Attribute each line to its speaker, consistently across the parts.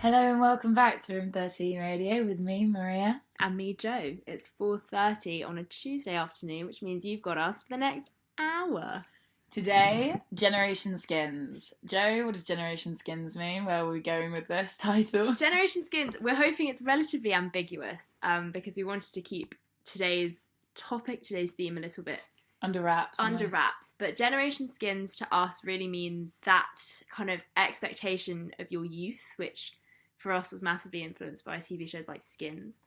Speaker 1: Hello and welcome back to Room 13 Radio with me, Maria.
Speaker 2: And me, Joe. It's 4:30 on a Tuesday afternoon, which means you've got us for the next hour.
Speaker 1: Today, Generation Skins. Joe, what does Generation Skins mean? Where are we going with this title?
Speaker 2: Generation Skins, we're hoping it's relatively ambiguous because we wanted to keep today's theme a little bit
Speaker 1: Under wraps.
Speaker 2: But Generation Skins to us really means that kind of expectation of your youth, which for us was massively influenced by TV shows like Skins,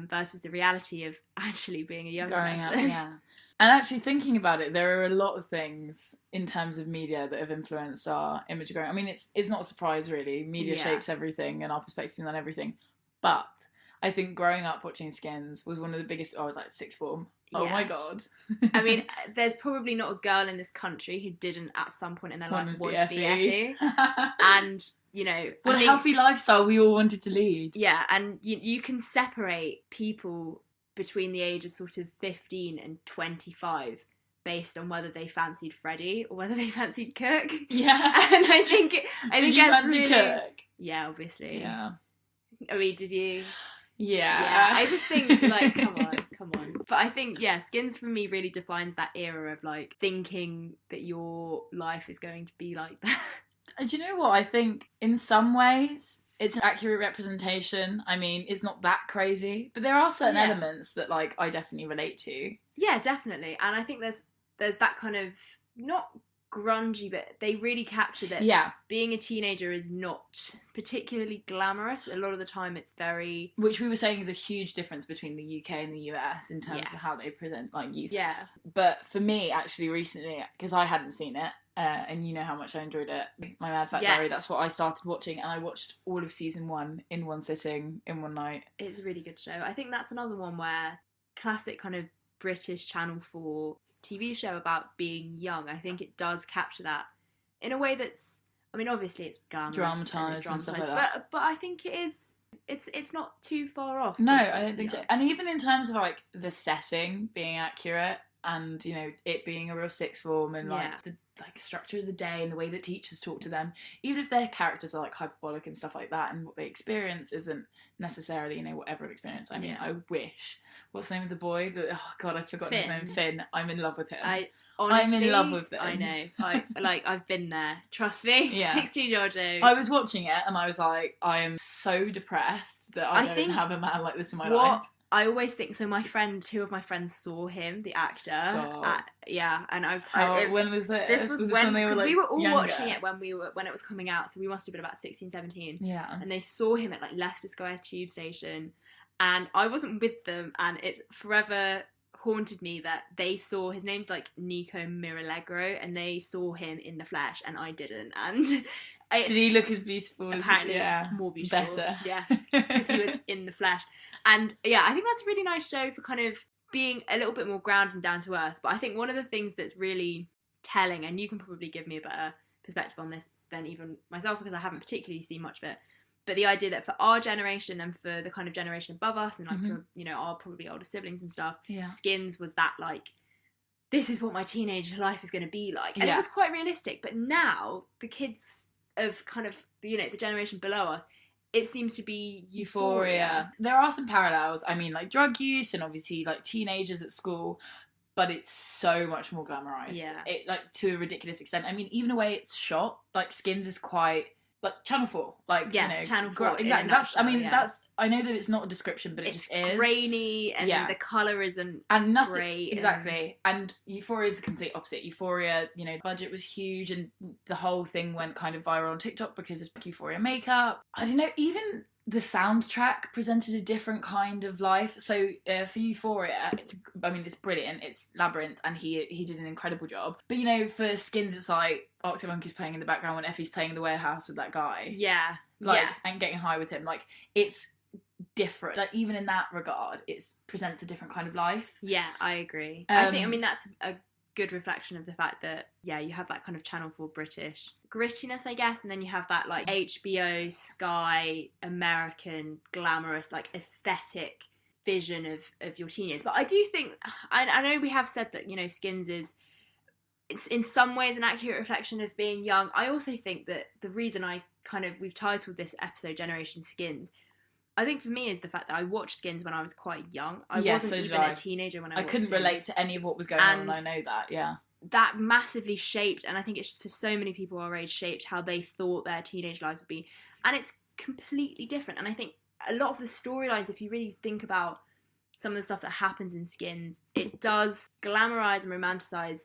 Speaker 2: versus the reality of actually being a young person.
Speaker 1: Yeah. And actually thinking about it, there are a lot of things in terms of media that have influenced our image of growing. I mean, it's not a surprise really. Media shapes everything and our perspectives on everything. But I think growing up watching Skins was one of the biggest. I was like sixth form. Oh my god.
Speaker 2: I mean, there's probably not a girl in this country who didn't at some point in their life want to be Effie. And, you know...
Speaker 1: What a healthy lifestyle we all wanted to lead.
Speaker 2: Yeah, and you can separate people between the age of sort of 15 and 25 based on whether they fancied Freddie or whether they fancied Kirk.
Speaker 1: Yeah.
Speaker 2: And I think
Speaker 1: Did you fancy Kirk?
Speaker 2: Yeah, obviously.
Speaker 1: Yeah.
Speaker 2: I mean, did you?
Speaker 1: Yeah.
Speaker 2: I just think, like, come on. But I think, Skins for me really defines that era of, like, thinking that your life is going to be like that.
Speaker 1: And do you know what? I think in some ways it's an accurate representation. I mean, it's not that crazy, but there are certain elements that, like, I definitely relate to.
Speaker 2: Yeah, definitely. And I think there's that kind of, not grungy, but they really capture that being a teenager is not particularly glamorous. A lot of the time it's very...
Speaker 1: Which we were saying is a huge difference between the UK and the US in terms of how they present, like, youth.
Speaker 2: Yeah.
Speaker 1: But for me, actually, recently, because I hadn't seen it, and you know how much I enjoyed it, My Mad Fat Diary, that's what I started watching, and I watched all of season 1 in one sitting, in one night.
Speaker 2: It's a really good show. I think that's another one where classic kind of British Channel 4 TV show about being young, I think it does capture that in a way that's, I mean, obviously it's glamorous,
Speaker 1: dramatized and stuff like that.
Speaker 2: But I think it's not too far off.
Speaker 1: No, I don't think so. And even in terms of, like, the setting being accurate and, you know, it being a real sixth form and like the structure of the day and the way that teachers talk to them, even if their characters are like hyperbolic and stuff like that and what they experience isn't necessarily, you know, what everyone experience. I mean, I wish. What's the name of the boy? Oh god, I've forgotten his name. Finn. I'm in love with him.
Speaker 2: Honestly,
Speaker 1: I'm in love with him.
Speaker 2: I know. I've been there. Trust me.
Speaker 1: Yeah.
Speaker 2: 16-year-old Joe.
Speaker 1: I was watching it and I was like, I am so depressed that I don't have a man like this in my life.
Speaker 2: I always think so. Two of my friends saw him, the actor. And
Speaker 1: when was this?
Speaker 2: This was when they were, like, we were all
Speaker 1: younger.
Speaker 2: watching it when it was coming out, so we must have been about 16, 17.
Speaker 1: Yeah.
Speaker 2: And they saw him at, like, Leicester Square tube station, and I wasn't with them, and it's forever haunted me that they saw, his name's like Nico Miralegro, and they saw him in the flesh and I didn't. And
Speaker 1: did he look as beautiful?
Speaker 2: Apparently more beautiful.
Speaker 1: Better.
Speaker 2: Yeah, because he was in the flesh. And yeah, I think that's a really nice show for kind of being a little bit more grounded and down to earth. But I think one of the things that's really telling, and you can probably give me a better perspective on this than even myself because I haven't particularly seen much of it, but the idea that for our generation and for the kind of generation above us and, like, for, you know, our probably older siblings and stuff, Skins was that, like, this is what my teenage life is going to be like. And it was quite realistic. But now, the kids of kind of, you know, the generation below us, it seems to be euphoria.
Speaker 1: There are some parallels. I mean, like, drug use and obviously, like, teenagers at school, but it's so much more glamorized.
Speaker 2: Yeah.
Speaker 1: It, like, to a ridiculous extent. I mean, even the way it's shot, like, Skins is quite... like Channel 4, like, you know,
Speaker 2: Channel 4,
Speaker 1: exactly. That's I know that it's not a description, but it just is.
Speaker 2: It's grainy and the colour isn't
Speaker 1: nothing,
Speaker 2: great.
Speaker 1: Exactly. And Euphoria is the complete opposite. Euphoria, you know, the budget was huge and the whole thing went kind of viral on TikTok because of Euphoria makeup. I don't know, even the soundtrack presented a different kind of life. So for Euphoria, it's brilliant. It's Labyrinth, and he did an incredible job. But, you know, for Skins, it's like Arctic Monkey's playing in the background when Effie's playing in the warehouse with that guy.
Speaker 2: Yeah.
Speaker 1: And getting high with him. Like, it's different. Like, even in that regard, it presents a different kind of life.
Speaker 2: Yeah, I agree. I mean, that's a good reflection of the fact that, you have that kind of Channel 4 British grittiness, I guess, and then you have that, like, HBO, Sky, American, glamorous, like, aesthetic vision of your teenagers. But I do think, I know we have said that, you know, Skins is, it's in some ways an accurate reflection of being young. I also think that the reason I we've titled this episode Generation Skins. I think for me is the fact that I watched Skins when I was quite young. I wasn't even a teenager when I watched
Speaker 1: couldn't
Speaker 2: Skins.
Speaker 1: relate to any of what was going on, and I know that, yeah.
Speaker 2: That massively shaped, and I think it's for so many people our age, shaped how they thought their teenage lives would be. And it's completely different. And I think a lot of the storylines, if you really think about some of the stuff that happens in Skins, it does glamorize and romanticize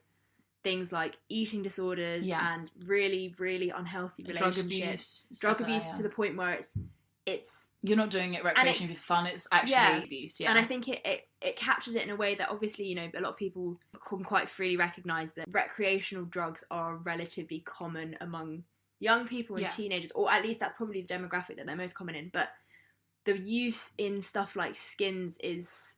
Speaker 2: things like eating disorders and really, really unhealthy relationships. Drug abuse to the point where it's
Speaker 1: you're not doing it recreationally for fun, it's actually abuse,
Speaker 2: And I think it captures it in a way that obviously, you know, a lot of people can quite freely recognise that recreational drugs are relatively common among young people and teenagers, or at least that's probably the demographic that they're most common in, but the use in stuff like Skins is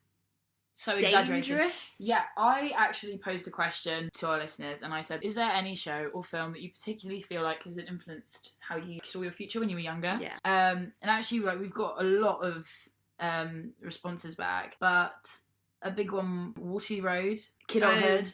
Speaker 1: so
Speaker 2: dangerous.
Speaker 1: Exaggerated. Yeah, I actually posed a question to our listeners and I said, is there any show or film that you particularly feel like has influenced how you saw your future when you were younger?
Speaker 2: Yeah.
Speaker 1: And actually, like, we've got a lot of responses back, but a big one, Waterloo Road, Kidulthood.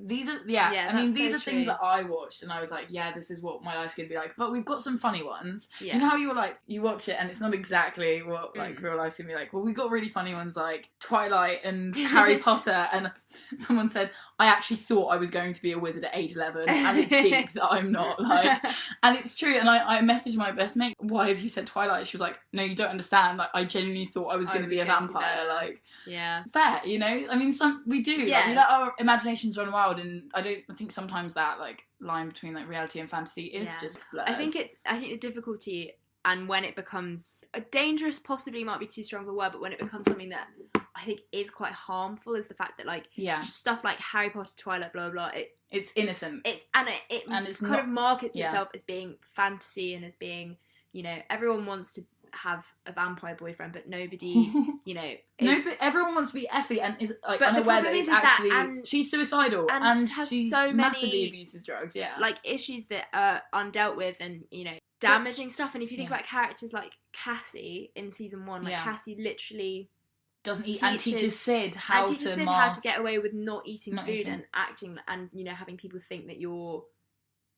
Speaker 1: These are things that I watched and I was like, yeah, this is what my life's gonna be like. But we've got some funny ones. Yeah. You know how you were like, you watch it and it's not exactly what like real life's gonna be like. Well, we've got really funny ones like Twilight and Harry Potter, and someone said, I actually thought I was going to be a wizard at age 11, and it's deep that I'm not. Like, and it's true. And I messaged my best mate, why have you said Twilight? She was like, no, you don't understand. Like, I genuinely thought I was going to be a vampire. Like,
Speaker 2: yeah,
Speaker 1: fair, you know. I mean, we do. Yeah. Like, we let our imaginations run wild, and I think sometimes that like line between like reality and fantasy is just blurred.
Speaker 2: I think the difficulty, and when it becomes dangerous, possibly might be too strong of a word, but when it becomes something that I think is quite harmful, is the fact that like stuff like Harry Potter, Twilight, blah blah blah.
Speaker 1: It's innocent.
Speaker 2: It's kind of markets itself as being fantasy and as being, you know, everyone wants to have a vampire boyfriend, but nobody, you know.
Speaker 1: But everyone wants to be Effie and is like unaware that it's actually she's suicidal and
Speaker 2: has
Speaker 1: she
Speaker 2: so
Speaker 1: massively
Speaker 2: many
Speaker 1: abuses drugs. Yeah,
Speaker 2: like issues that are undealt with, and you know, damaging stuff. And if you think about characters like Cassie in season 1, like Cassie literally
Speaker 1: doesn't eat and teaches Sid how to
Speaker 2: get away with not eating food and acting, and you know, having people think that you're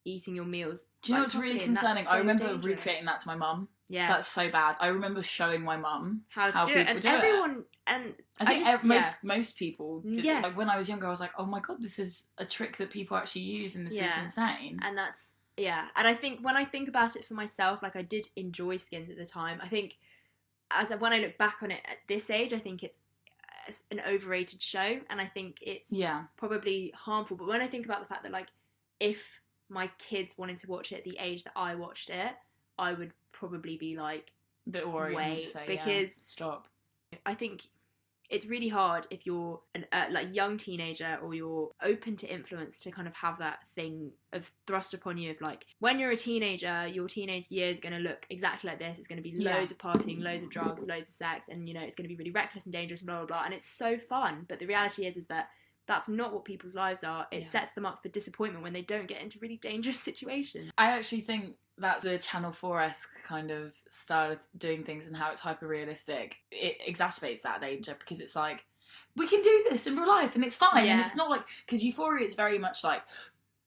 Speaker 2: eating your meals.
Speaker 1: Do you know what's really concerning? I remember recreating that to my mum.
Speaker 2: Yeah,
Speaker 1: that's so bad. I remember showing my mum how
Speaker 2: to do it, and everyone, and
Speaker 1: I think most people did it. Like when I was younger, I was like, oh my god, this is a trick that people actually use, and this is insane.
Speaker 2: And that's and I think when I think about it for myself, like I did enjoy Skins at the time. I think when I look back on it at this age, I think it's an overrated show, and I think it's probably harmful. But when I think about the fact that like if my kids wanted to watch it at the age that I watched it, I would probably be like
Speaker 1: a bit worried.
Speaker 2: Wait, because
Speaker 1: stop.
Speaker 2: I think it's really hard if you're an like young teenager, or you're open to influence, to kind of have that thing of thrust upon you of like, when you're a teenager, your teenage year is going to look exactly like this. It's going to be loads of partying, loads of drugs, loads of sex, and you know, it's going to be really reckless and dangerous and blah blah blah, and it's so fun. But the reality is that that's not what people's lives are. It sets them up for disappointment when they don't get into really dangerous situations.
Speaker 1: I actually think that's the Channel 4-esque kind of style of doing things, and how it's hyper-realistic. It exacerbates that danger, because it's like, we can do this in real life and it's fine. And it's not like, because Euphoria, it's very much like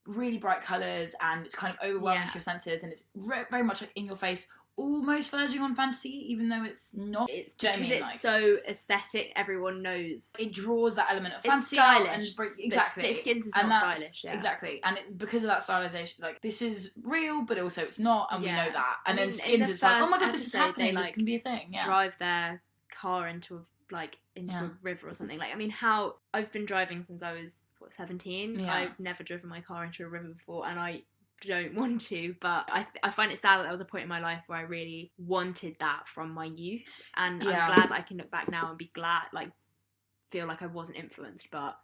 Speaker 1: really bright colours and it's kind of overwhelming to your senses, and it's very much like in your face, almost verging on fantasy, even though it's not.
Speaker 2: It's because it's so aesthetic. Everyone knows
Speaker 1: it draws that element of fantasy
Speaker 2: out, and
Speaker 1: exactly.
Speaker 2: Skins is not stylish.
Speaker 1: Exactly, and because of that stylization, like this is real, but also it's not, and we know that. And then Skins, it's like, oh my god, this is happening. This can be a thing. Yeah.
Speaker 2: Drive their car into a river or something. Like, I mean, how I've been driving since I was 17. Yeah. I've never driven my car into a river before, and I don't want to, but I find it sad that there was a point in my life where I really wanted that from my youth, and I'm glad that I can look back now and be glad, like, feel like I wasn't influenced. But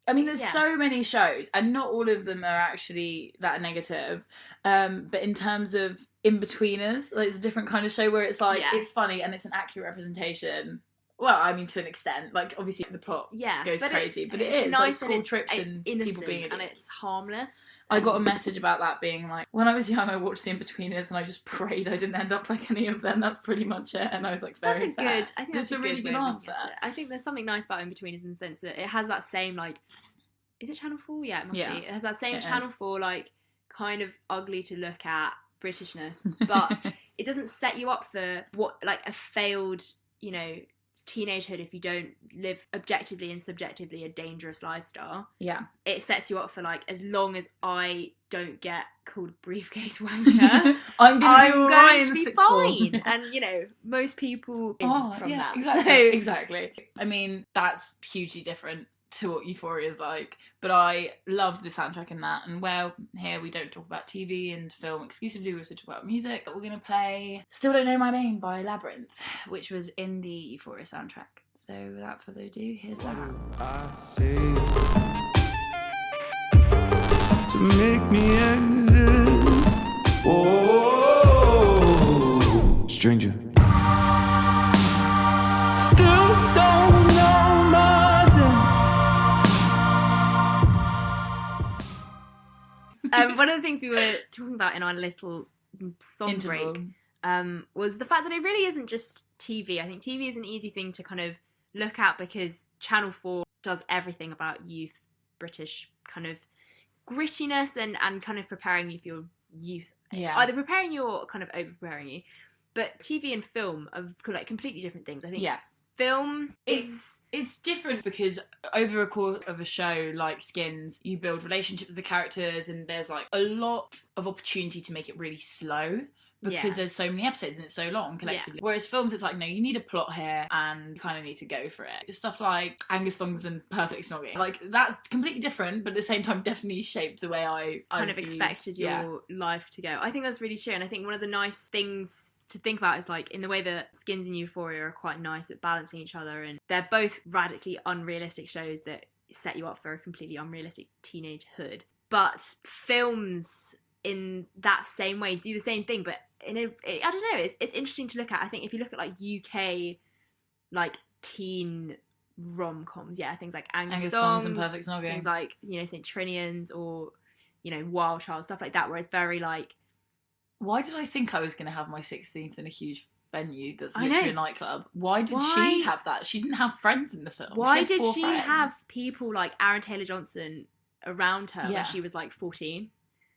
Speaker 1: I mean, there's so many shows, and not all of them are actually that negative, but in terms of in-betweeners, like, it's a different kind of show where it's like it's funny and it's an accurate representation. Well, I mean, to an extent. Like, obviously the plot goes crazy, but it is nice, like school trips and people being idiots.
Speaker 2: And it's harmless.
Speaker 1: I got a message about that being like, when I was young, I watched The In-Betweeners and I just prayed I didn't end up like any of them. That's pretty much it. And I was like, I think that's a really good answer.
Speaker 2: I think there's something nice about In-Betweeners in the sense that it has that same, like, is it Channel 4? Yeah, it must be. It has that same Channel 4, like, kind of ugly to look at, Britishness, but it doesn't set you up for what, like, a failed, you know, teenagehood if you don't live objectively and subjectively a dangerous lifestyle.
Speaker 1: Yeah.
Speaker 2: It sets you up for, like, as long as I don't get called briefcase wanker, I'm going to be fine. And, you know, most people from that.
Speaker 1: Exactly.
Speaker 2: So,
Speaker 1: exactly. I mean, that's hugely different to what Euphoria is like, but I loved the soundtrack in that. And well, here we don't talk about TV and film exclusively, we also talk about music. But we're going to play Still Don't Know My Name by Labyrinth, which was in the Euphoria soundtrack. So without further ado, here's Labyrinth.
Speaker 3: I say to make me exist. Oh, stranger. Still don't know my
Speaker 2: name. One of the things we were talking about in our little song
Speaker 1: Interval.
Speaker 2: break was the fact that it really isn't just TV. I think TV is an easy thing to kind of look at because Channel 4 does everything about youth British kind of grittiness and kind of preparing you for your youth.
Speaker 1: Yeah.
Speaker 2: Either preparing you or kind of over-preparing you. But TV and film are like completely different things. I think film is...
Speaker 1: It's different because over a course of a show like Skins, you build relationships with the characters and there's like a lot of opportunity to make it really slow because there's so many episodes and it's so long collectively. Whereas films, it's like, no, you need a plot here and you kind of need to go for it. Stuff like Angus Thongs and Perfect Snogging, like that's completely different, but at the same time definitely shaped the way I
Speaker 2: kind of expected your life to go. I think that's really true, and I think one of the nice things to think about is like in the way that Skins and Euphoria are quite nice at balancing each other, and they're both radically unrealistic shows that set you up for a completely unrealistic teenagehood. But films in that same way do the same thing, but I don't know, it's interesting to look at. I think if you look at like UK like teen rom-coms, things like Angus Thongs
Speaker 1: and Perfect Snogging,
Speaker 2: things like, you know, St. Trinian's or, you know, Wild Child, stuff like that, where it's very like,
Speaker 1: why did I think I was going to have my 16th in a huge venue that's literally a nightclub? Why did she have that? She didn't have friends in the film.
Speaker 2: Why
Speaker 1: did
Speaker 2: she have people like Aaron Taylor-Johnson around her when she was like 14?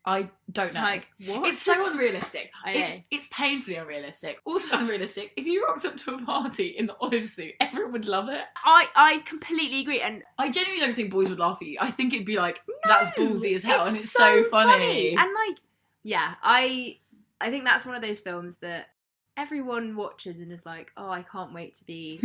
Speaker 1: I don't know.
Speaker 2: Like, what?
Speaker 1: It's so unrealistic.
Speaker 2: I know.
Speaker 1: It's painfully unrealistic. Also unrealistic. If you rocked up to a party in the olive suit, everyone would love it.
Speaker 2: I completely agree, and
Speaker 1: I genuinely don't think boys would laugh at you. I think it'd be like, that's ballsy as hell, and it's
Speaker 2: so
Speaker 1: funny.
Speaker 2: And like, I think that's one of those films that everyone watches and is like, oh, I can't wait to be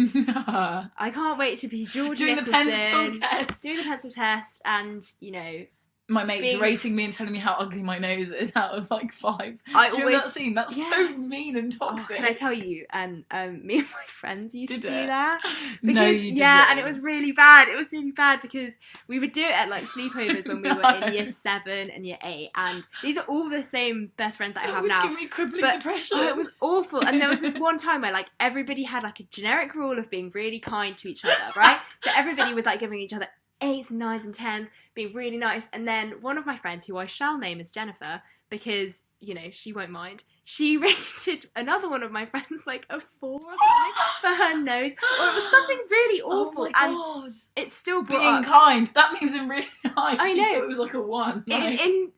Speaker 2: George
Speaker 1: doing the pencil test.
Speaker 2: Doing the pencil test, and, you know,
Speaker 1: my mates rating me and telling me how ugly my nose is out of like 5. Do you remember that scene? That's so mean and toxic.
Speaker 2: Can I tell you? And me and my friends used to do that.
Speaker 1: Because, no, you didn't.
Speaker 2: Yeah, and it was really bad. It was really bad because we would do it at like sleepovers when we were in year 7 and year 8, and these are all the same best friends that I have now.
Speaker 1: It would give me crippling depression.
Speaker 2: It was awful. And there was this one time where like everybody had like a generic rule of being really kind to each other, right? So everybody was like giving each other 8s and 9s and 10s, being really nice. And then one of my friends, who I shall name as Jennifer, because, you know, she won't mind, she rated another one of my friends like a 4 or something for her nose, or it was something really awful.
Speaker 1: Oh my god!
Speaker 2: And it's still
Speaker 1: being kind. That means in real life.
Speaker 2: I know
Speaker 1: it was like a 1.
Speaker 2: I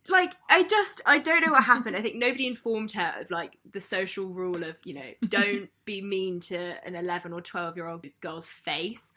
Speaker 2: don't know what happened. I think nobody informed her of like the social rule of, you know, don't be mean to an 11 or 12-year-old girl's face.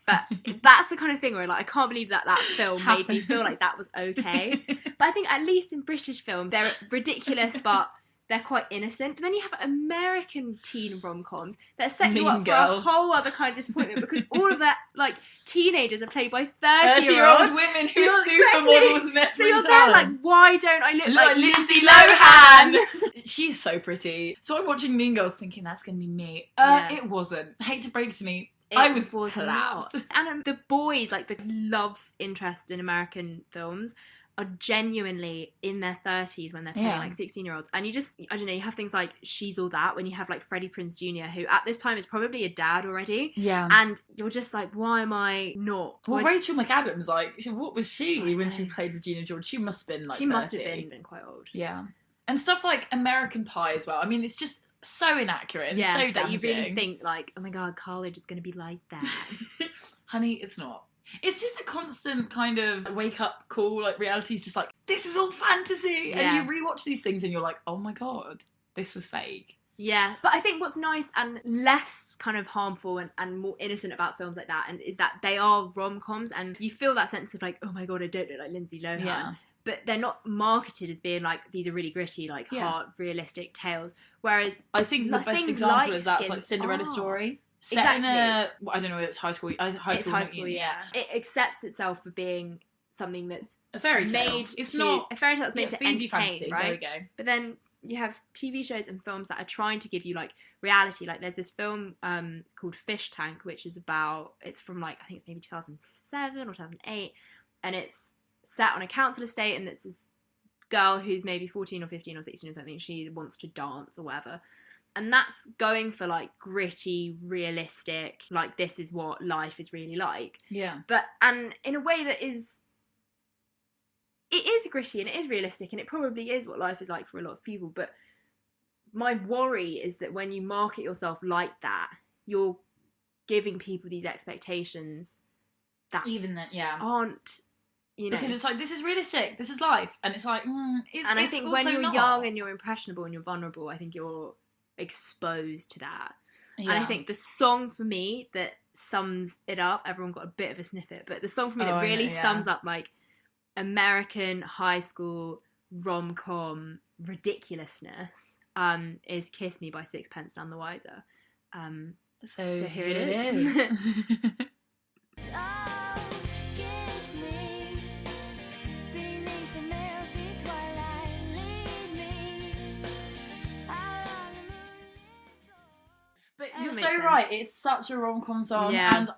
Speaker 2: But that's the kind of thing where like I can't believe that film made me feel like that was okay. But I think at least in British films they're ridiculous, but they're quite innocent. But then you have American teen rom-coms that set you up for a whole other kind of disappointment because all of that like teenagers are played by 30-year-old
Speaker 1: women who are supermodels and everything.
Speaker 2: So you're there like, why don't I look like
Speaker 1: Lindsay Lohan? She's so pretty. So I'm watching Mean Girls thinking that's going to be me. It wasn't. Hate to break it to me. I was collapsed.
Speaker 2: And the boys, like the love interest in American films, are genuinely in their 30s when they're playing like 16-year-olds. And you just, I don't know, you have things like She's All That, when you have like Freddie Prinze Jr., who at this time is probably a dad already.
Speaker 1: Yeah.
Speaker 2: And you're just like, why am I not?
Speaker 1: Well, Rachel McAdams, like, what was she when she played Regina George? She must have been like 30.
Speaker 2: Must have been quite old.
Speaker 1: Yeah. And stuff like American Pie as well. I mean, it's just so inaccurate and so damaging.
Speaker 2: You really think like, oh my god, college is going to be like that.
Speaker 1: Honey, it's not. It's just a constant kind of wake up call, like reality's just like this was all fantasy.
Speaker 2: Yeah.
Speaker 1: And you rewatch these things and you're like, oh my God, this was fake.
Speaker 2: Yeah, but I think what's nice and less kind of harmful and more innocent about films like that is that they are rom-coms, and you feel that sense of like, oh my God, I don't look like Lindsay Lohan.
Speaker 1: Yeah.
Speaker 2: But they're not marketed as being like, these are really gritty, like hard, realistic tales. Whereas
Speaker 1: I think the best example of that's like Cinderella story. Set in a, I don't know whether it's high school. High school,
Speaker 2: yeah. It accepts itself for being something that's
Speaker 1: a fairy tale.
Speaker 2: Not a fairy tale that's made to entertain,
Speaker 1: fantasy,
Speaker 2: right?
Speaker 1: There we go.
Speaker 2: But then you have TV shows and films that are trying to give you like reality. Like there's this film called Fish Tank, which is it's from like, I think it's maybe 2007 or 2008, and it's set on a council estate, and it's this girl who's maybe 14 or 15 or 16 or something. She wants to dance or whatever. And that's going for like gritty, realistic, like this is what life is really like.
Speaker 1: Yeah.
Speaker 2: And in a way that is, it is gritty and it is realistic, and it probably is what life is like for a lot of people. But my worry is that when you market yourself like that, you're giving people these expectations that aren't, you know.
Speaker 1: Because it's like, this is realistic, this is life. And it's like,
Speaker 2: I think when you're young and you're impressionable and you're vulnerable, I think you're exposed to that. Yeah. And I think the song for me that sums it up, everyone got a bit of a snippet, but the song for me that really sums up like American high school rom-com ridiculousness is Kiss Me by Sixpence None the Wiser. So here it is.
Speaker 1: But you're so right, it's such a rom-com song, and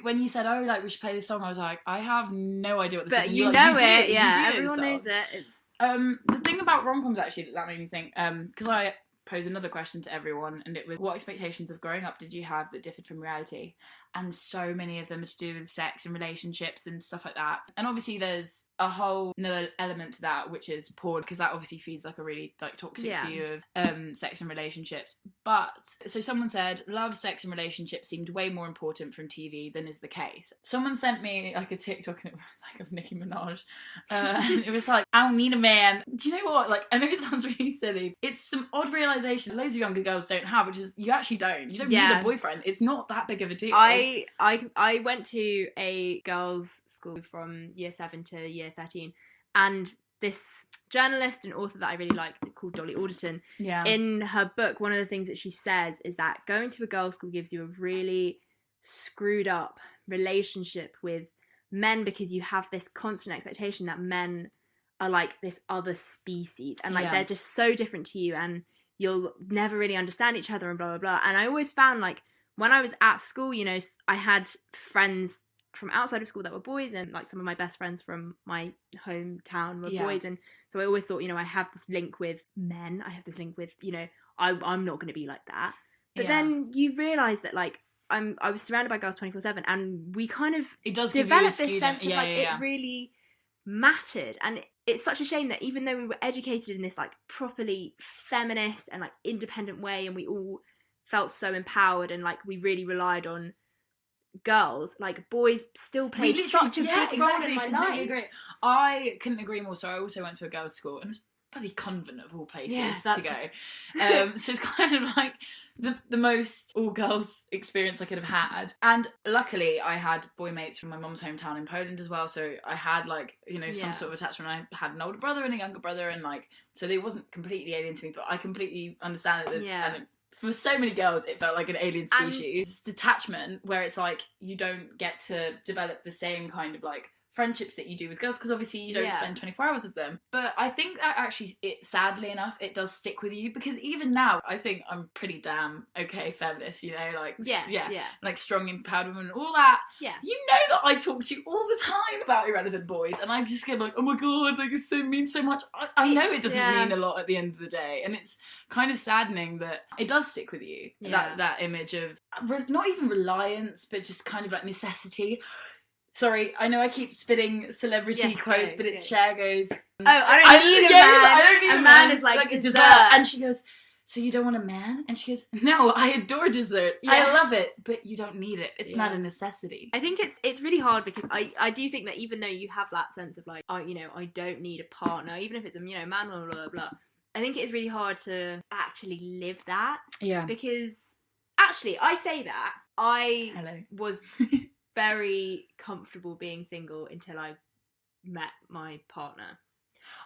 Speaker 1: when you said, oh, like, we should play this song, I was like, I have no idea what this is.
Speaker 2: But you know it, everyone knows it.
Speaker 1: The thing about rom-coms, actually, that made me think, because I posed another question to everyone, and it was, what expectations of growing up did you have that differed from reality? And so many of them are to do with sex and relationships and stuff like that. And obviously there's a whole another element to that, which is porn, because that obviously feeds like a really like toxic view of sex and relationships. But so someone said love, sex and relationships seemed way more important from TV than is the case. Someone sent me like a TikTok, and it was like of Nicki Minaj, and it was like, I don't need a man. Do you know what, like, I know it sounds really silly, it's some odd realization loads of younger girls don't have, which is you actually don't need a boyfriend. It's not that big of a deal.
Speaker 2: I went to a girls' school from year 7 to year 13, and this journalist and author that I really like, called Dolly Alderton, in her book, one of the things that she says is that going to a girls' school gives you a really screwed up relationship with men, because you have this constant expectation that men are like this other species, and like they're just so different to you, and you'll never really understand each other, and blah blah blah. And I always found, like, when I was at school, you know, I had friends from outside of school that were boys, and like some of my best friends from my hometown were boys, and so I always thought, you know, I have this link with men, I have this link with, you know, I'm not going to be like that. But then you realise that, like, I was surrounded by girls 24/7, and we kind of developed this sense of like it really mattered. And it's such a shame that even though we were educated in this like properly feminist and like independent way, and we all felt so empowered, and like we really relied on girls, like boys still played such a big role in my life.
Speaker 1: Agree. I couldn't agree more. So I also went to a girls' school, and it was a bloody convent of all places to go. So it's kind of like the most all girls experience I could have had. And luckily I had boy mates from my mum's hometown in Poland as well, so I had like, you know, some sort of attachment. I had an older brother and a younger brother, and like, so they wasn't completely alien to me, but I completely understand that and for so many girls it felt like an alien species. This detachment where it's like you don't get to develop the same kind of like friendships that you do with girls, because obviously you don't spend 24 hours with them. But I think that actually, sadly enough, it does stick with you, because even now I think I'm pretty damn okay feminist, you know, like like strong empowered woman and all that. You know that I talk to you all the time about irrelevant boys, and I just get like, oh my god, like it means so much. I know it doesn't mean a lot at the end of the day, and it's kind of saddening that it does stick with you, that image of not even reliance, but just kind of like necessity. Sorry, I know I keep spitting celebrity quotes, but it's Cher goes,
Speaker 2: I don't need a man.
Speaker 1: I don't need a man.
Speaker 2: Is like dessert.
Speaker 1: And she goes, so you don't want a man? And she goes, no, I adore dessert.
Speaker 2: Yeah.
Speaker 1: I love it, but you don't need it. It's
Speaker 2: Yeah.
Speaker 1: not a necessity.
Speaker 2: I think it's really hard because I do think that even though you have that sense of like, I don't need a partner, even if it's a, man, blah, blah, blah, I think it is really hard to actually live that.
Speaker 1: Yeah.
Speaker 2: Because, actually, I say that. I
Speaker 1: Hello.
Speaker 2: was very comfortable being single until I met my partner.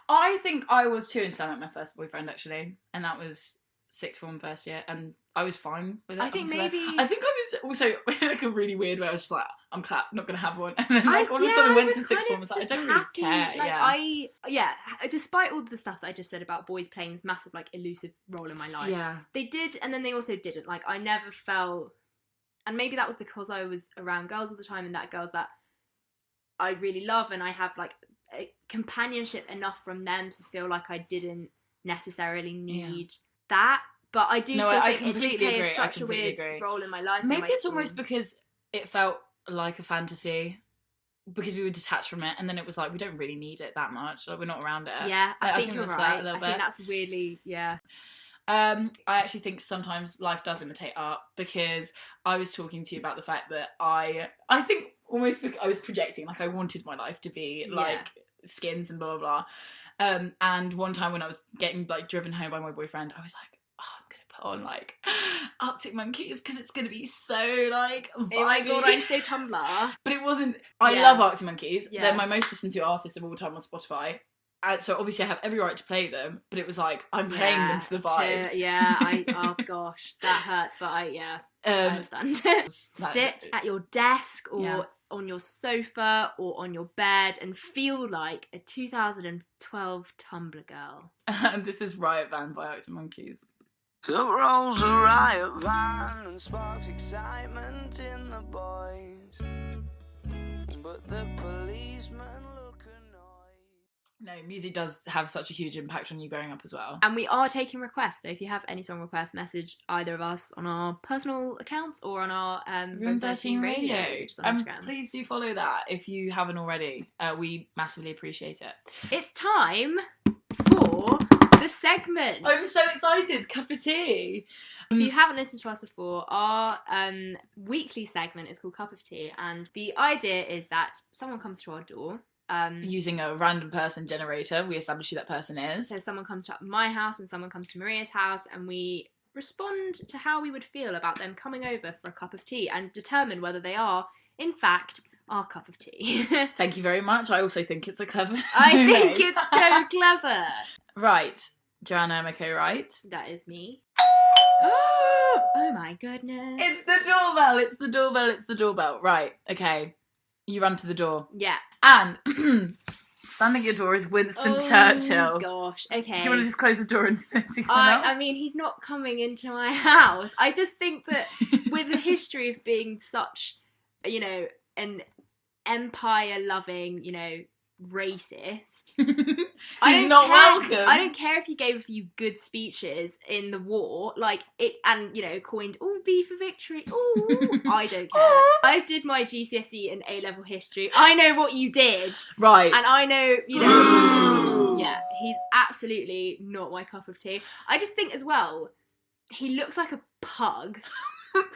Speaker 1: I think I was too until I met my first boyfriend, actually. And that was sixth form first year. And I was fine with it.
Speaker 2: I think
Speaker 1: until
Speaker 2: maybe...
Speaker 1: I think I was also like a really weird way. I was just like, I'm not going to have one. And then like all of a
Speaker 2: I
Speaker 1: sudden went
Speaker 2: was
Speaker 1: to sixth
Speaker 2: kind
Speaker 1: form.
Speaker 2: of
Speaker 1: I was like, I
Speaker 2: just
Speaker 1: don't really
Speaker 2: happy.
Speaker 1: care.
Speaker 2: Like, despite all the stuff that I just said about boys playing this massive, like, elusive role in my life.
Speaker 1: Yeah.
Speaker 2: They did, and then they also didn't. Like, I never felt... And maybe that was because I was around girls all the time, and that girls that I really love, and I have, like, a companionship enough from them to feel like I didn't necessarily need that. But I do still think it did play such a weird role in my life.
Speaker 1: Maybe it's almost because it felt like a fantasy, because we were detached from it, and then it was like, we don't really need it that much. Like, we're not around it.
Speaker 2: Yeah, I think you're
Speaker 1: that's
Speaker 2: right.
Speaker 1: That a little
Speaker 2: I think
Speaker 1: bit.
Speaker 2: that's weirdly, yeah.
Speaker 1: I actually think sometimes life does imitate art, because I was talking to you about the fact that I think almost because I was projecting, like I wanted my life to be like Skins and blah blah blah. And one time when I was getting like driven home by my boyfriend, I was like, oh, I'm gonna put on like Arctic Monkeys because it's gonna be so like vibey.
Speaker 2: Oh my god, I'm so Tumblr.
Speaker 1: But it wasn't. I love Arctic Monkeys.
Speaker 2: Yeah.
Speaker 1: They're my most listened to artist of all time on Spotify. So obviously I have every right to play them, but it was like, I'm playing them for the vibes.
Speaker 2: Oh gosh, that hurts, but I understand. Sit at your desk or on your sofa or on your bed and feel like a 2012 Tumblr girl.
Speaker 1: And this is Riot Van by Arctic Monkeys.
Speaker 3: So rolls a riot van and sparks excitement in the boys, but the policemen look annoyed.
Speaker 1: No, music does have such a huge impact on you growing up as well.
Speaker 2: And we are taking requests, so if you have any song requests, message either of us on our personal accounts or on our Room 13 Radio, which is on Instagram.
Speaker 1: Please do follow that if you haven't already. We massively appreciate it.
Speaker 2: It's time for the segment.
Speaker 1: I'm so excited. Cup of tea.
Speaker 2: If you haven't listened to us before, our weekly segment is called Cup of Tea, and the idea is that someone comes to our door.
Speaker 1: Using a random person generator, we establish who that person is.
Speaker 2: So someone comes to my house and someone comes to Maria's house, and we respond to how we would feel about them coming over for a cup of tea and determine whether they are, in fact, our cup of tea.
Speaker 1: Thank you very much. I also think it's a clever
Speaker 2: I think it's so clever.
Speaker 1: Right. Joanna Emiko, right?
Speaker 2: That is me. Oh my goodness.
Speaker 1: It's the doorbell. It's the doorbell. It's the doorbell. Right. Okay. You run to the door.
Speaker 2: Yeah.
Speaker 1: And standing at your door is Winston Churchill.
Speaker 2: Oh gosh, okay.
Speaker 1: Do you want to just close the door and see someone else?
Speaker 2: I mean, he's not coming into my house. I just think that with the history of being such, an empire-loving, racist.
Speaker 1: He's not welcome.
Speaker 2: I don't care if you gave a few good speeches in the war, coined "all V for victory." Ooh, I don't care. I did my GCSE and A-level history. I know what you did,
Speaker 1: right?
Speaker 2: And I know, yeah, he's absolutely not my cup of tea. I just think as well, he looks like a pug,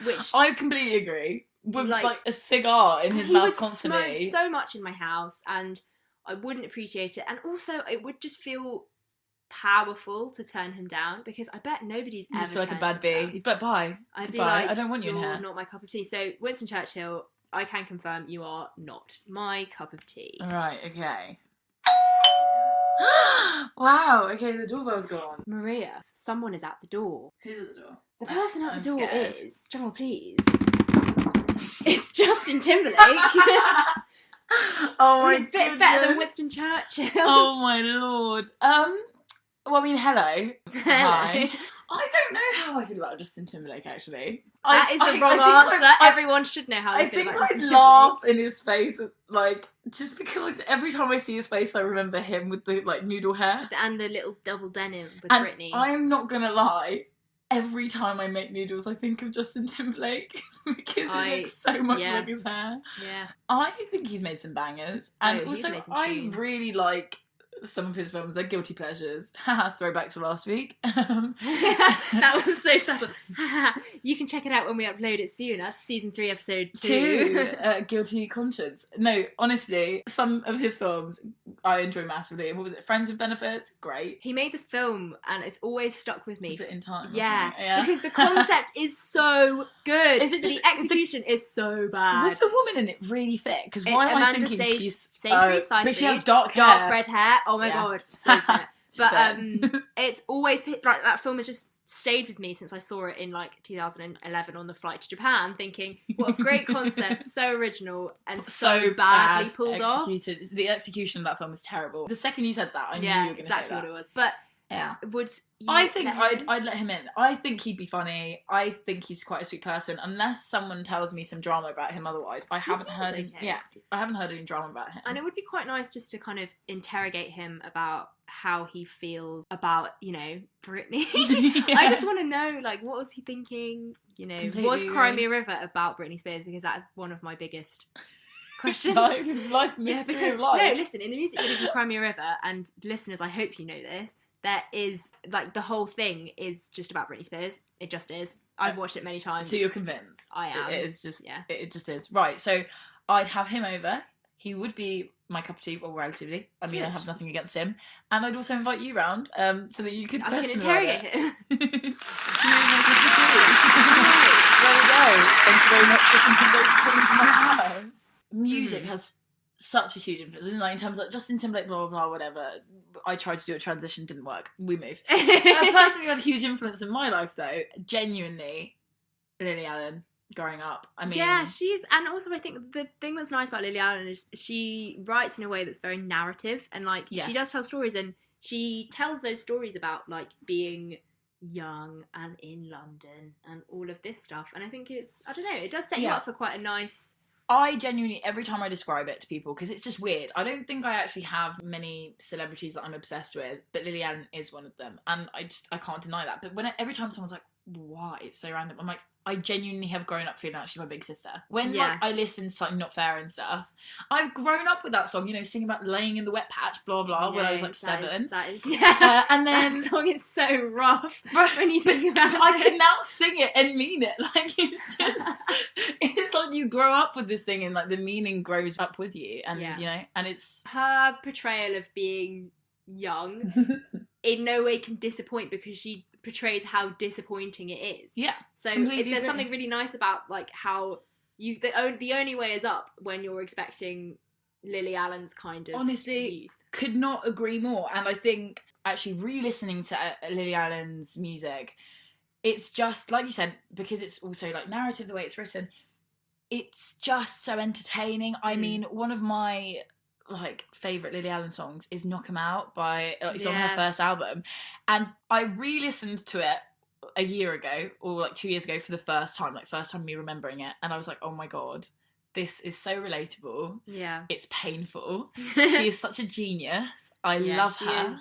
Speaker 2: which
Speaker 1: I completely agree. With like a cigar in his mouth constantly.
Speaker 2: He would smoke so much in my house, and I wouldn't appreciate it. And also, it would just feel powerful to turn him down, because I bet nobody's ever.
Speaker 1: You feel like a bad bee. You'd be like, bye.
Speaker 2: I'd
Speaker 1: Goodbye.
Speaker 2: be like,
Speaker 1: I don't want you in here.
Speaker 2: Not my cup of tea. So, Winston Churchill, I can confirm you are not my cup of tea.
Speaker 1: Right. Okay. Wow. Okay, the doorbell's gone.
Speaker 2: Maria, someone is at the door.
Speaker 1: Who's at the door?
Speaker 2: The person at the door
Speaker 1: scared.
Speaker 2: is, drumroll please, it's Justin Timberlake.
Speaker 1: Oh my
Speaker 2: god. A bit better than Winston Churchill.
Speaker 1: Oh my lord. Well, I mean, hello. Hi. I don't know how I feel about Justin Timberlake, actually.
Speaker 2: That is the wrong answer. Everyone should know how they feel about Justin Timberlake.
Speaker 1: I think I'd laugh in his face, just because every time I see his face, I remember him with the, noodle hair.
Speaker 2: And the little double denim with
Speaker 1: and
Speaker 2: Britney.
Speaker 1: I'm not gonna lie, every time I make noodles, I think of Justin Timberlake, because it looks so much like his hair.
Speaker 2: Yeah.
Speaker 1: I think he's made some bangers. And also,
Speaker 2: made some
Speaker 1: I
Speaker 2: tunes.
Speaker 1: really like some of his films, they're guilty pleasures. Throwback to last week.
Speaker 2: That was so subtle. You can check it out when we upload it soon. That's season 3, episode 2.
Speaker 1: Guilty conscience. No, honestly, some of his films I enjoy massively. What was it? Friends with Benefits? Great.
Speaker 2: He made this film and it's always stuck with me.
Speaker 1: Is it In Time?
Speaker 2: Yeah, because the concept is so good.
Speaker 1: Is it just
Speaker 2: the execution is so bad?
Speaker 1: Was the woman in it really fit? Because why am I thinking she's
Speaker 2: Seyfried,
Speaker 1: but she has dark
Speaker 2: red hair. Oh my god, so fit. But it's always like that film has just stayed with me since I saw it in like 2011 on the flight to Japan, thinking what a great concept, so original and so badly pulled off.
Speaker 1: The execution of that film was terrible. The second you said that, I knew you were going to
Speaker 2: exactly
Speaker 1: say that.
Speaker 2: what it was. But
Speaker 1: yeah,
Speaker 2: I
Speaker 1: think I'd let him in. I think he'd be funny. I think he's quite a sweet person. Unless someone tells me some drama about him, otherwise I haven't heard.
Speaker 2: Okay.
Speaker 1: I haven't heard any drama about him.
Speaker 2: And it would be quite nice just to kind of interrogate him about how he feels about, you know, Britney.
Speaker 1: Yeah.
Speaker 2: I just want to know, like, what was he thinking? You know,
Speaker 1: Completely
Speaker 2: was
Speaker 1: agree.
Speaker 2: Cry Me a River about Britney Spears? Because that is one of my biggest questions.
Speaker 1: life mystery of life.
Speaker 2: No, listen, in the music video for Cry Me a River, and listeners, I hope you know this, there is, like, the whole thing is just about Britney Spears. It just is. I've watched it many times.
Speaker 1: So you're convinced?
Speaker 2: I am.
Speaker 1: It is just,
Speaker 2: yeah.
Speaker 1: It just is. Right, so I'd have him over. He would be my cup of tea, well, relatively. I mean,
Speaker 2: Good.
Speaker 1: I have nothing against him. And I'd also invite you round so that you could
Speaker 2: I can
Speaker 1: question
Speaker 2: interrogate
Speaker 1: about
Speaker 2: him.
Speaker 1: it. There we go. Thank you very much for coming to my house. Music has such a huge influence, isn't it? Like, in terms of Justin Timberlake, blah, blah, blah, whatever. I tried to do a transition, didn't work. We move. Personally had a huge influence in my life, though. Genuinely, Lily Allen. Growing up, I mean,
Speaker 2: yeah, and also I think the thing that's nice about Lily Allen is she writes in a way that's very narrative, and like she does tell stories, and she tells those stories about like being young and in London and all of this stuff, and I think I don't know, it does set you up for quite a nice.
Speaker 1: I genuinely, every time I describe it to people, because it's just weird, I don't think I actually have many celebrities that I'm obsessed with, but Lily Allen is one of them, and I can't deny that. But every time someone's like, why, it's so random, I'm like, I genuinely have grown up feeling like she's my big sister. When like I listen to like Not Fair and stuff, I've grown up with that song, you know, singing about laying in the wet patch, blah blah, when I was like 7.
Speaker 2: That is
Speaker 1: and then
Speaker 2: that song is so rough when you think about it.
Speaker 1: I can now sing it and mean it. Like it's just, it's like you grow up with this thing and like the meaning grows up with you, and you know, and it's
Speaker 2: her portrayal of being young in no way can disappoint because she portrays how disappointing it is.
Speaker 1: Yeah.
Speaker 2: So there's something really nice about like how the only way is up when you're expecting Lily Allen's kind of
Speaker 1: honestly
Speaker 2: youth.
Speaker 1: Could not agree more. And I think actually re-listening to Lily Allen's music, it's just like you said, because it's also like narrative the way it's written, it's just so entertaining. I mean, one of my like favourite Lily Allen songs is Knock 'Em Out by it's on her first album, and I re-listened to it a year ago or like 2 years ago for the first time me remembering it, and I was like, oh my god, this is so relatable.
Speaker 2: Yeah,
Speaker 1: it's painful. She is such a genius. I love her.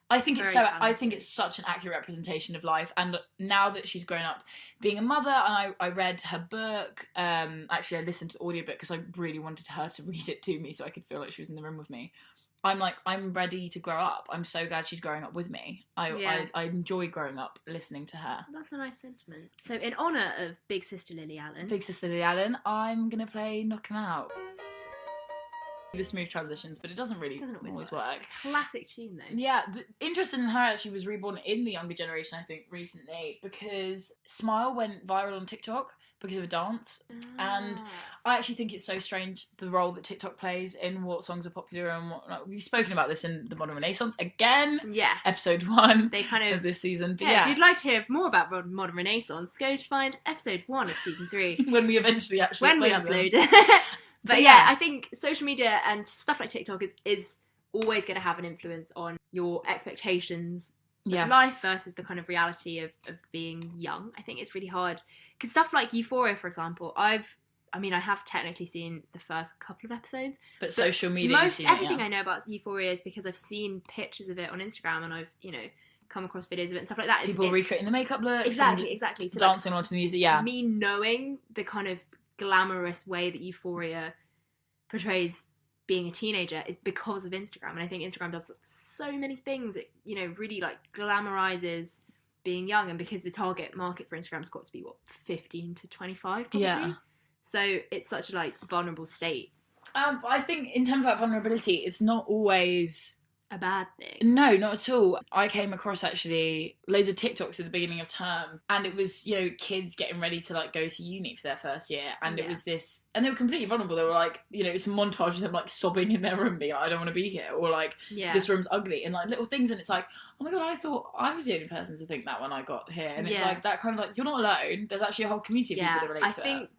Speaker 1: I think it's I think it's such an accurate representation of life, and now that she's grown up being a mother, and I read her book, actually I listened to the audiobook because I really wanted her to read it to me so I could feel like she was in the room with me. I'm like, I'm ready to grow up. I'm so glad she's growing up with me. I enjoy growing up listening to her.
Speaker 2: That's a nice sentiment. So in honour of Big Sister Lily Allen,
Speaker 1: I'm going to play Knock 'Em Out. The smooth transitions, but it doesn't always work.
Speaker 2: Classic tune though.
Speaker 1: Yeah, interesting in her actually was reborn in the younger generation, I think, recently, because Smile went viral on TikTok because of a dance. And I actually think it's so strange the role that TikTok plays in what songs are popular and what. We've spoken about this in the Modern Renaissance again.
Speaker 2: Yes.
Speaker 1: Episode 1
Speaker 2: they kind of
Speaker 1: this season. But
Speaker 2: if you'd like to hear more about Modern Renaissance, go to find episode 1 of season 3.
Speaker 1: when we eventually actually
Speaker 2: upload it. But yeah, I think social media and stuff like TikTok is always going to have an influence on your expectations of life versus the kind of reality of being young. I think it's really hard. Because stuff like Euphoria, for example, I have technically seen the first couple of episodes. But
Speaker 1: social media,
Speaker 2: everything I know about Euphoria is because I've seen pictures of it on Instagram, and I've, come across videos of it and stuff like that.
Speaker 1: People recreating the makeup looks.
Speaker 2: Exactly. So
Speaker 1: dancing onto the music,
Speaker 2: me knowing the kind of glamorous way that Euphoria portrays being a teenager is because of Instagram. And I think Instagram does so many things. It, you know, really like glamorizes being young, and because the target market for Instagram's got to be 15 to 25 probably.
Speaker 1: Yeah.
Speaker 2: So it's such a like vulnerable state.
Speaker 1: I think in terms of that vulnerability, it's not always
Speaker 2: A bad thing.
Speaker 1: No, not at all. I came across actually loads of TikToks at the beginning of term, and it was, you know, kids getting ready to like go to uni for their first year, and it was this, and they were completely vulnerable. They were like, you know, it's a montage of them like sobbing in their room, being like, I don't want to be here, or like, this room's ugly, and like little things, and it's like, oh my god, I thought I was the only person to think that when I got here, and it's like that kind of like, you're not alone. There's actually a whole community of people that relate to it.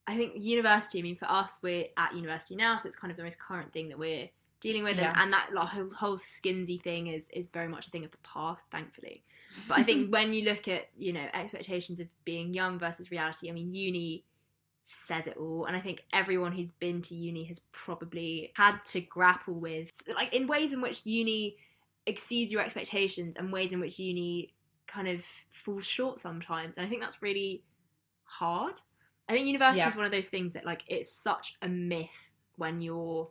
Speaker 2: I think university. I mean, for us, we're at university now, so it's kind of the most current thing that we're dealing with, and that like, whole skinsy thing is very much a thing of the past, thankfully. But I think when you look at, you know, expectations of being young versus reality, I mean, uni says it all, and I think everyone who's been to uni has probably had to grapple with, like, in ways in which uni exceeds your expectations and ways in which uni kind of falls short sometimes, and I think that's really hard. I think university is one of those things that, like, it's such a myth when you're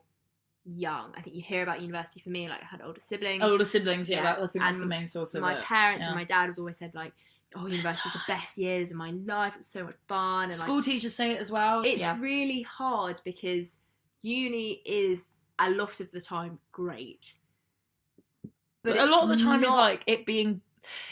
Speaker 2: young. I think you hear about university, for me, like, I had older siblings,
Speaker 1: I think that's the main source of
Speaker 2: my parents and my dad has always said, like, oh, university's the best years of my life, it's so much fun, and
Speaker 1: school teachers say it as well.
Speaker 2: It's really hard because uni is a lot of the time great, but
Speaker 1: a lot of the time it's like it being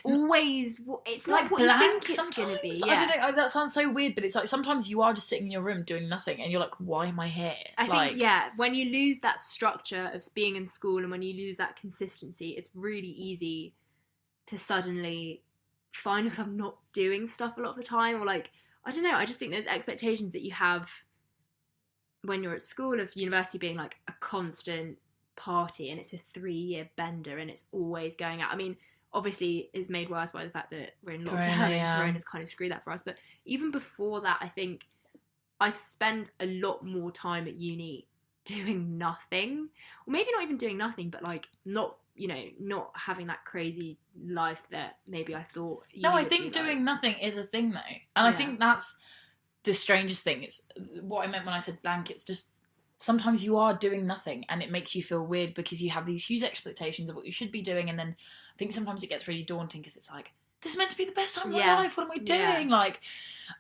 Speaker 2: always, it's
Speaker 1: like
Speaker 2: not what
Speaker 1: blank
Speaker 2: you think it's
Speaker 1: sometimes.
Speaker 2: gonna be.
Speaker 1: I don't know, that sounds so weird, but it's like sometimes you are just sitting in your room doing nothing and you're like, why am I here?
Speaker 2: I think when you lose that structure of being in school and when you lose that consistency, it's really easy to suddenly find yourself not doing stuff a lot of the time, or like, I don't know, I just think those expectations that you have when you're at school of university being like a constant party, and it's a 3-year bender and it's always going out. I mean, obviously it's made worse by the fact that we're in lockdown and Corona's kind of screwed that for us, but even before that, I think I spend a lot more time at uni doing nothing, or maybe not even doing nothing, but like not having that crazy life that maybe I thought.
Speaker 1: No, I think doing nothing is a thing though, and I think that's the strangest thing. It's what I meant when I said blank. It's just sometimes you are doing nothing and it makes you feel weird because you have these huge expectations of what you should be doing, and then I think sometimes it gets really daunting because it's like, this is meant to be the best time of my life, what am I doing? Like,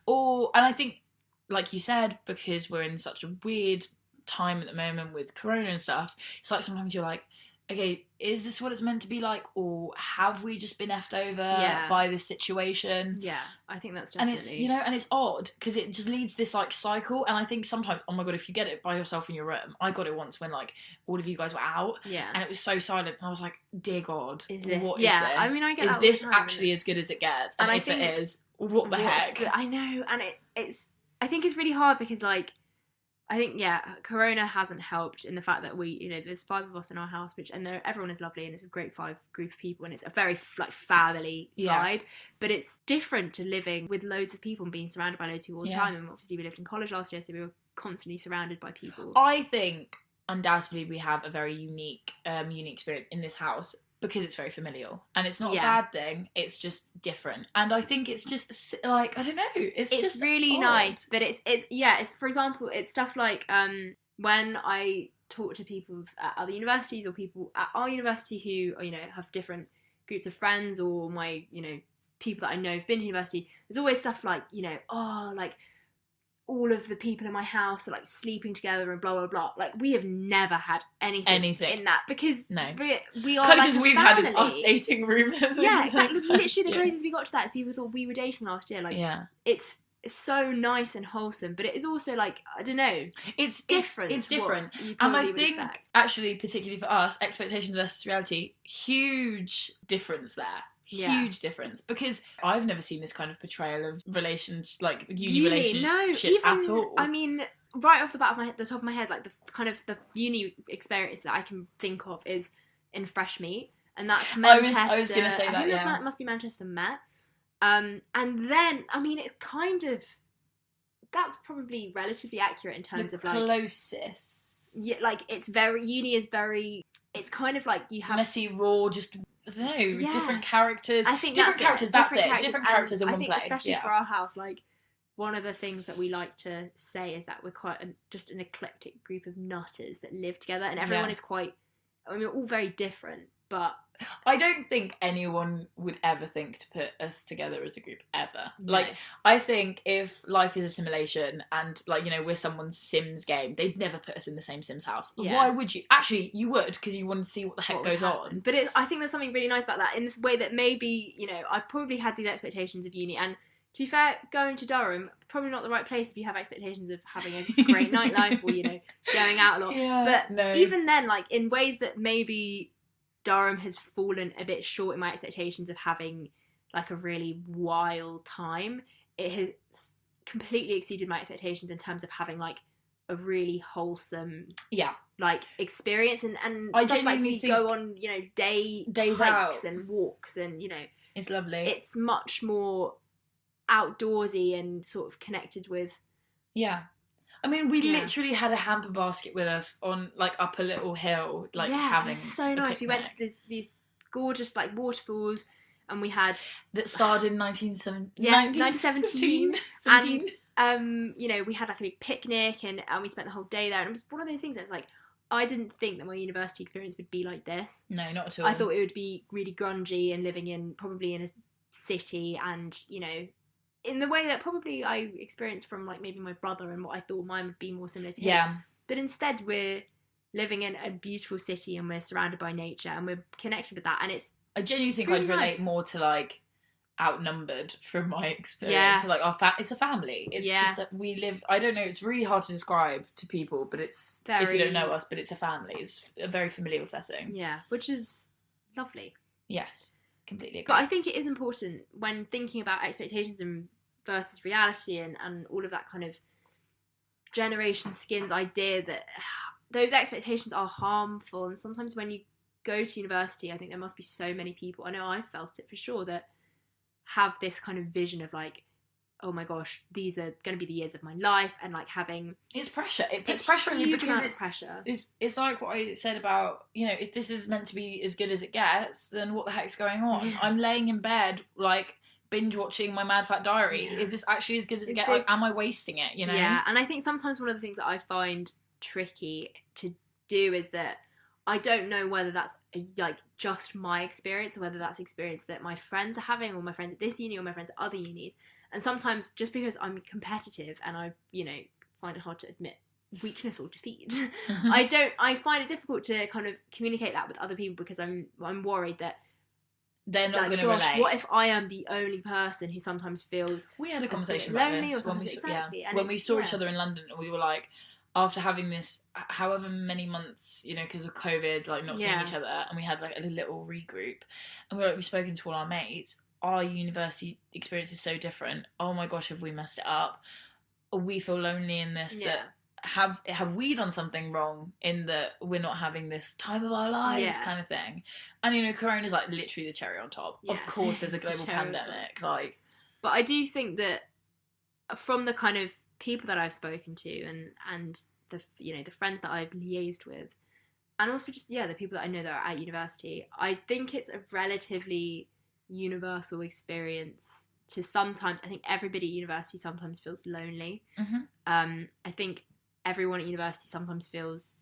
Speaker 1: and I think, like you said, because we're in such a weird time at the moment with Corona and stuff, it's like sometimes you're like, okay, is this what it's meant to be like, or have we just been effed over by this situation?
Speaker 2: Yeah, I think that's definitely...
Speaker 1: And it's, you know, and it's odd, because it just leads this, like, cycle, and I think sometimes, oh my god, if you get it by yourself in your room, I got it once when, like, all of you guys were out, and it was so silent, and I was like, dear god, what is this?
Speaker 2: I mean, I get
Speaker 1: is this actually as good as it gets? And if it is, what the heck?
Speaker 2: I know, and it's... I think it's really hard because, like, I think, Corona hasn't helped in the fact that we, you know, there's 5 of us in our house, everyone is lovely and it's a great 5 group of people and it's a very, like, family vibe, but it's different to living with loads of people and being surrounded by loads of people all the time, and obviously we lived in college last year, so we were constantly surrounded by people.
Speaker 1: I think, undoubtedly, we have a very unique uni experience in this house, because it's very familial, and it's not a bad thing, it's just different, and I think it's just like, I don't know, it's just
Speaker 2: really
Speaker 1: odd.
Speaker 2: Nice, but it's for example, it's stuff like when I talk to people at other universities or people at our university who, you know, have different groups of friends, or my, you know, people that I know have been to university, there's always stuff like, you know, oh, like, all of the people in my house are like sleeping together and blah blah blah. Like, we have never had anything in that, because we are
Speaker 1: closest
Speaker 2: like
Speaker 1: we've had is us dating rumours.
Speaker 2: Yeah, exactly. Literally, the closest we got to that is people thought we were dating last year. Like, it's so nice and wholesome, but it is also like, I don't know, it's different. It's different,
Speaker 1: and I think actually, particularly for us, expectations versus reality, huge difference there. Huge difference, because I've never seen this kind of portrayal of relations, like uni relationships at all.
Speaker 2: I mean, right off the top of my head, like the uni experience that I can think of is in Fresh Meat, and that's Manchester.
Speaker 1: I was going to say that.
Speaker 2: It must be Manchester Met. And then, I mean, it's kind of, that's probably relatively accurate in terms of like
Speaker 1: closest.
Speaker 2: Yeah, like uni is very. It's kind of like you have
Speaker 1: messy, raw, just. I don't know, different characters.
Speaker 2: I think
Speaker 1: different characters. That's it. Different characters in one
Speaker 2: place. Especially for our house, like, one of the things that we like to say is that we're quite just an eclectic group of nutters that live together, and everyone is quite, I mean, we're all very different, but
Speaker 1: I don't think anyone would ever think to put us together as a group ever.
Speaker 2: No.
Speaker 1: Like, I think if life is a simulation and, like, you know, we're someone's Sims game, they'd never put us in the same Sims house.
Speaker 2: Yeah.
Speaker 1: Why would you? Actually, you would, because you want to see what the heck goes on.
Speaker 2: But I think there's something really nice about that, in the way that maybe, you know, I probably had these expectations of uni, and to be fair, going to Durham, probably not the right place if you have expectations of having a great nightlife or, you know, going out a lot.
Speaker 1: Yeah,
Speaker 2: but even then, like, in ways that maybe Durham has fallen a bit short in my expectations of having, like, a really wild time, it has completely exceeded my expectations in terms of having, like, a really wholesome, like, experience, and
Speaker 1: I
Speaker 2: stuff like we
Speaker 1: think
Speaker 2: go on, you know, days hikes
Speaker 1: out
Speaker 2: and walks, and, you know,
Speaker 1: it's lovely.
Speaker 2: it's much more outdoorsy and sort of connected with.
Speaker 1: Yeah. I mean, we literally had a hamper basket with us on, like, up a little hill, like, having
Speaker 2: it was so nice. We went to these gorgeous, like, waterfalls, and we had
Speaker 1: that started in 1917.
Speaker 2: And you know, we had, like, a big picnic, and we spent the whole day there, and it was one of those things that was like, I didn't think that my university experience would be like this.
Speaker 1: No, not at all.
Speaker 2: I thought it would be really grungy and living probably in a city, and, you know, in the way that probably I experienced from, like, maybe my brother, and what I thought mine would be more similar to his. But instead, we're living in a beautiful city, and we're surrounded by nature, and we're connected with that, and it's
Speaker 1: I genuinely think
Speaker 2: really
Speaker 1: I'd relate
Speaker 2: nice.
Speaker 1: more to, like, Outnumbered from my experience.
Speaker 2: Yeah.
Speaker 1: So, like, it's a family. It's just that we live, I don't know, it's really hard to describe to people, but it's, if you don't know us, but it's a family. It's a very familial setting.
Speaker 2: Yeah, which is lovely.
Speaker 1: Yes, completely agree.
Speaker 2: But I think it is important when thinking about expectations and versus reality, and all of that kind of generation skins idea that those expectations are harmful, and sometimes when you go to university, I think there must be so many people, I know I felt it for sure, that have this kind of vision of, like, oh my gosh, these are going to be the years of my life, and, like, having...
Speaker 1: It's pressure. It puts pressure on you, because it's
Speaker 2: pressure.
Speaker 1: It's like what I said about, you know, if this is meant to be as good as it gets, then what the heck's going on?
Speaker 2: Yeah.
Speaker 1: I'm laying in bed, like, binge watching my Mad Fat Diary. Is this actually as good as it gets? Like, am I wasting it, you know?
Speaker 2: Yeah, and I think sometimes one of the things that I find tricky to do is that I don't know whether that's, like, just my experience, or whether that's experience that my friends are having, or my friends at this uni, or my friends at other unis. And sometimes, just because I'm competitive and I, you know, find it hard to admit weakness or defeat, I find it difficult to kind of communicate that with other people, because I'm worried that
Speaker 1: they're not, like, going to relate.
Speaker 2: What if I am the only person who sometimes feels...
Speaker 1: We had a conversation about this when we saw each other in London, and we were like, after having this, however many months, you know, because of COVID, like, not seeing each other, and we had, like, a little regroup, and we were like, we've spoken to all our mates, our university experience is so different. Oh my gosh, have we messed it up? We feel lonely in this, that have we done something wrong in that we're not having this time of our lives kind of thing. And, you know, Corona's, like, literally the cherry on top. Of course there's a global pandemic, like... But
Speaker 2: I do think that from the kind of people that I've spoken to, and the, you know, the friends that I've liaised with, and also just the people that I know that are at university, I think it's a relatively universal experience to sometimes, I think everybody at university sometimes feels lonely. I think everyone at university sometimes feels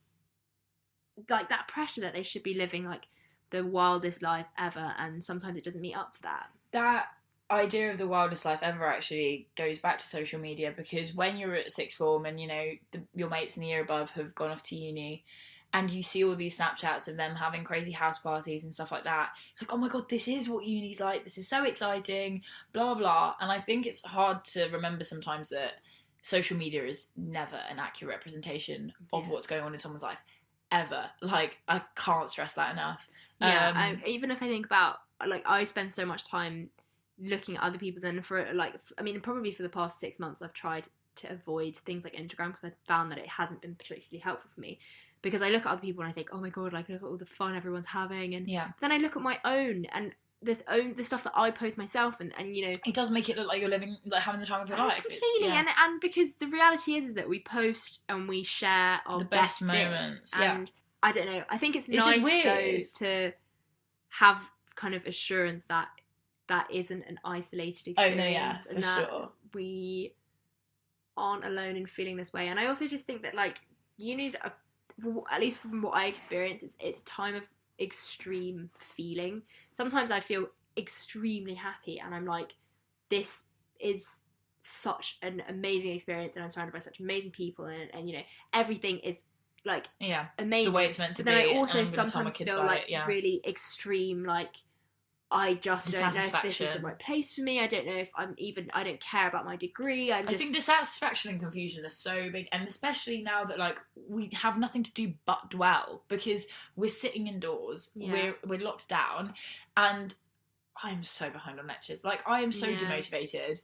Speaker 2: like that pressure that they should be living, like, the wildest life ever, and sometimes it doesn't meet up to that.
Speaker 1: That idea of the wildest life ever actually goes back to social media, because when you're at sixth form and, you know, your mates in the year above have gone off to uni, and you see all these Snapchats of them having crazy house parties and stuff like that, like, oh my god, this is what uni's like, this is so exciting, blah blah. And I think it's hard to remember sometimes that social media is never an accurate representation of what's going on in someone's life, ever. Like, I can't stress that enough.
Speaker 2: Even if I think about, like, I spend so much time looking at other people's, and for, like, I mean, probably for the past 6 months I've tried to avoid things like Instagram, because I found that it hasn't been particularly helpful for me, because I look at other people and I think, oh my god, like, look at all the fun everyone's having, and then I look at my own, and the stuff that I post myself, and you know,
Speaker 1: it does make it look like you're living, like, having the time of your life
Speaker 2: completely. And because the reality is that we post and we share our
Speaker 1: the best
Speaker 2: bits,
Speaker 1: moments,
Speaker 2: and I don't know, I think it's nice though to have kind of assurance that that isn't an isolated experience,
Speaker 1: for sure.
Speaker 2: We aren't alone in feeling this way. And I also just think that like uni's at least from what I experience, it's a time of extreme feeling. Sometimes I feel extremely happy and I'm like, this is such an amazing experience and I'm surrounded by such amazing people and you know, everything is like amazing.
Speaker 1: The way it's meant to
Speaker 2: but
Speaker 1: be.
Speaker 2: then I also sometimes feel like really extreme, like I just don't know if this is the right place for me. I don't know if I don't care about my degree. I think
Speaker 1: dissatisfaction and confusion are so big, and especially now that like we have nothing to do but dwell because we're sitting indoors, we're locked down, and I'm so behind on lectures. Like I am so demotivated.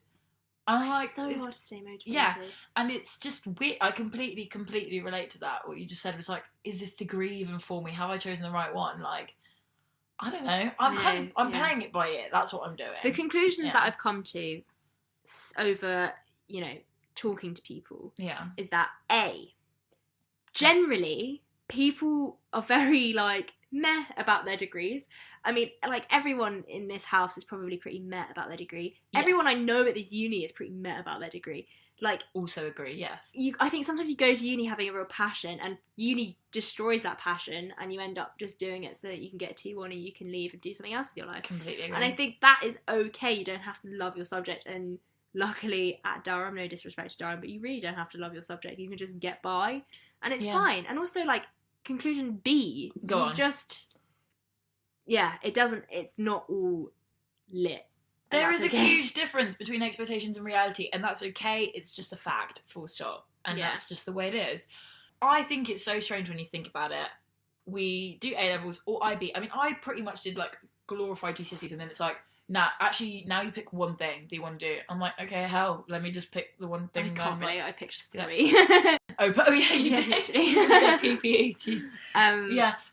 Speaker 1: I'm like,
Speaker 2: it's so hard to stay motivated.
Speaker 1: Yeah, and it's just weird. I completely relate to that. What you just said was like, is this degree even for me? Have I chosen the right one? Like, I don't know. I'm playing it by ear. That's what I'm doing.
Speaker 2: The conclusion that I've come to over, you know, talking to people is that generally people are very like meh about their degrees. I mean, like everyone in this house is probably pretty meh about their degree. Yes. Everyone I know at this uni is pretty meh about their degree. Like,
Speaker 1: also agree, yes.
Speaker 2: I think sometimes you go to uni having a real passion and uni destroys that passion and you end up just doing it so that you can get a T1 and you can leave and do something else with your life.
Speaker 1: Completely agree.
Speaker 2: And I think that is okay. You don't have to love your subject. And luckily at Durham, no disrespect to Durham, but you really don't have to love your subject. You can just get by and it's fine. And also like conclusion B, it's not all lit.
Speaker 1: There is a huge difference between expectations and reality, and that's okay. It's just a fact, full stop. And that's just the way it is. I think it's so strange when you think about it. We do A-levels or IB. I mean, I pretty much did, like, glorified GCSEs, and then it's like, now you pick one thing that you want to do. I'm like, okay, hell, let me just pick the one thing.
Speaker 2: I can't believe I picked 3.
Speaker 1: You did. PPE, jeez.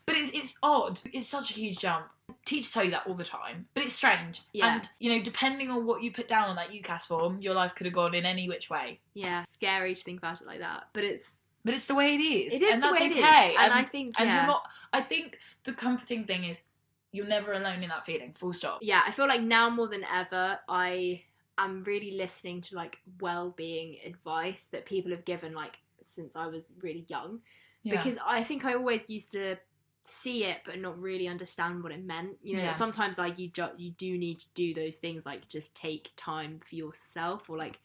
Speaker 1: But it's odd. It's such a huge jump. Teachers tell you that all the time, but it's strange. And you know, depending on what you put down on that UCAS form, your life could have gone in any which way.
Speaker 2: Scary to think about it like that, but it's
Speaker 1: the way it is.
Speaker 2: It is,
Speaker 1: and
Speaker 2: the
Speaker 1: that's
Speaker 2: way
Speaker 1: okay.
Speaker 2: It is. And I think
Speaker 1: you're not. I think the comforting thing is you're never alone in that feeling. Full stop.
Speaker 2: I feel like now more than ever I am really listening to like well-being advice that people have given like since I was really young, because I think I always used to see it but not really understand what it meant, you know. Sometimes like you do need to do those things, like just take time for yourself, or like,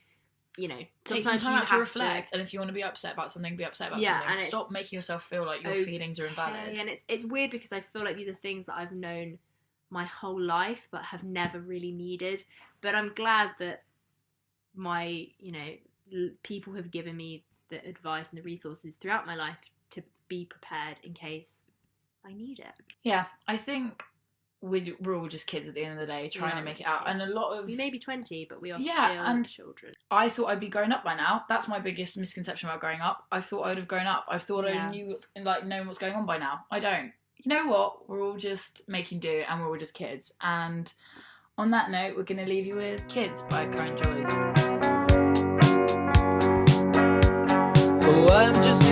Speaker 2: you know,
Speaker 1: take some time out to reflect, and if you want to be upset about something, be upset about something, and stop making yourself feel like your feelings are invalid.
Speaker 2: And it's weird because I feel like these are things that I've known my whole life but have never really needed, but I'm glad that my, you know, people have given me the advice and the resources throughout my life to be prepared in case I need it.
Speaker 1: I think we're all just kids at the end of the day trying to make it out, and a lot of...
Speaker 2: We may be 20, but we are still children.
Speaker 1: I thought I'd be grown up by now. That's my biggest misconception about growing up. I thought I would have grown up. I thought I known what's going on by now. I don't. You know what? We're all just making do, and we're all just kids. And on that note, we're going to leave you with Kids by Current Joys.
Speaker 3: Oh, I'm just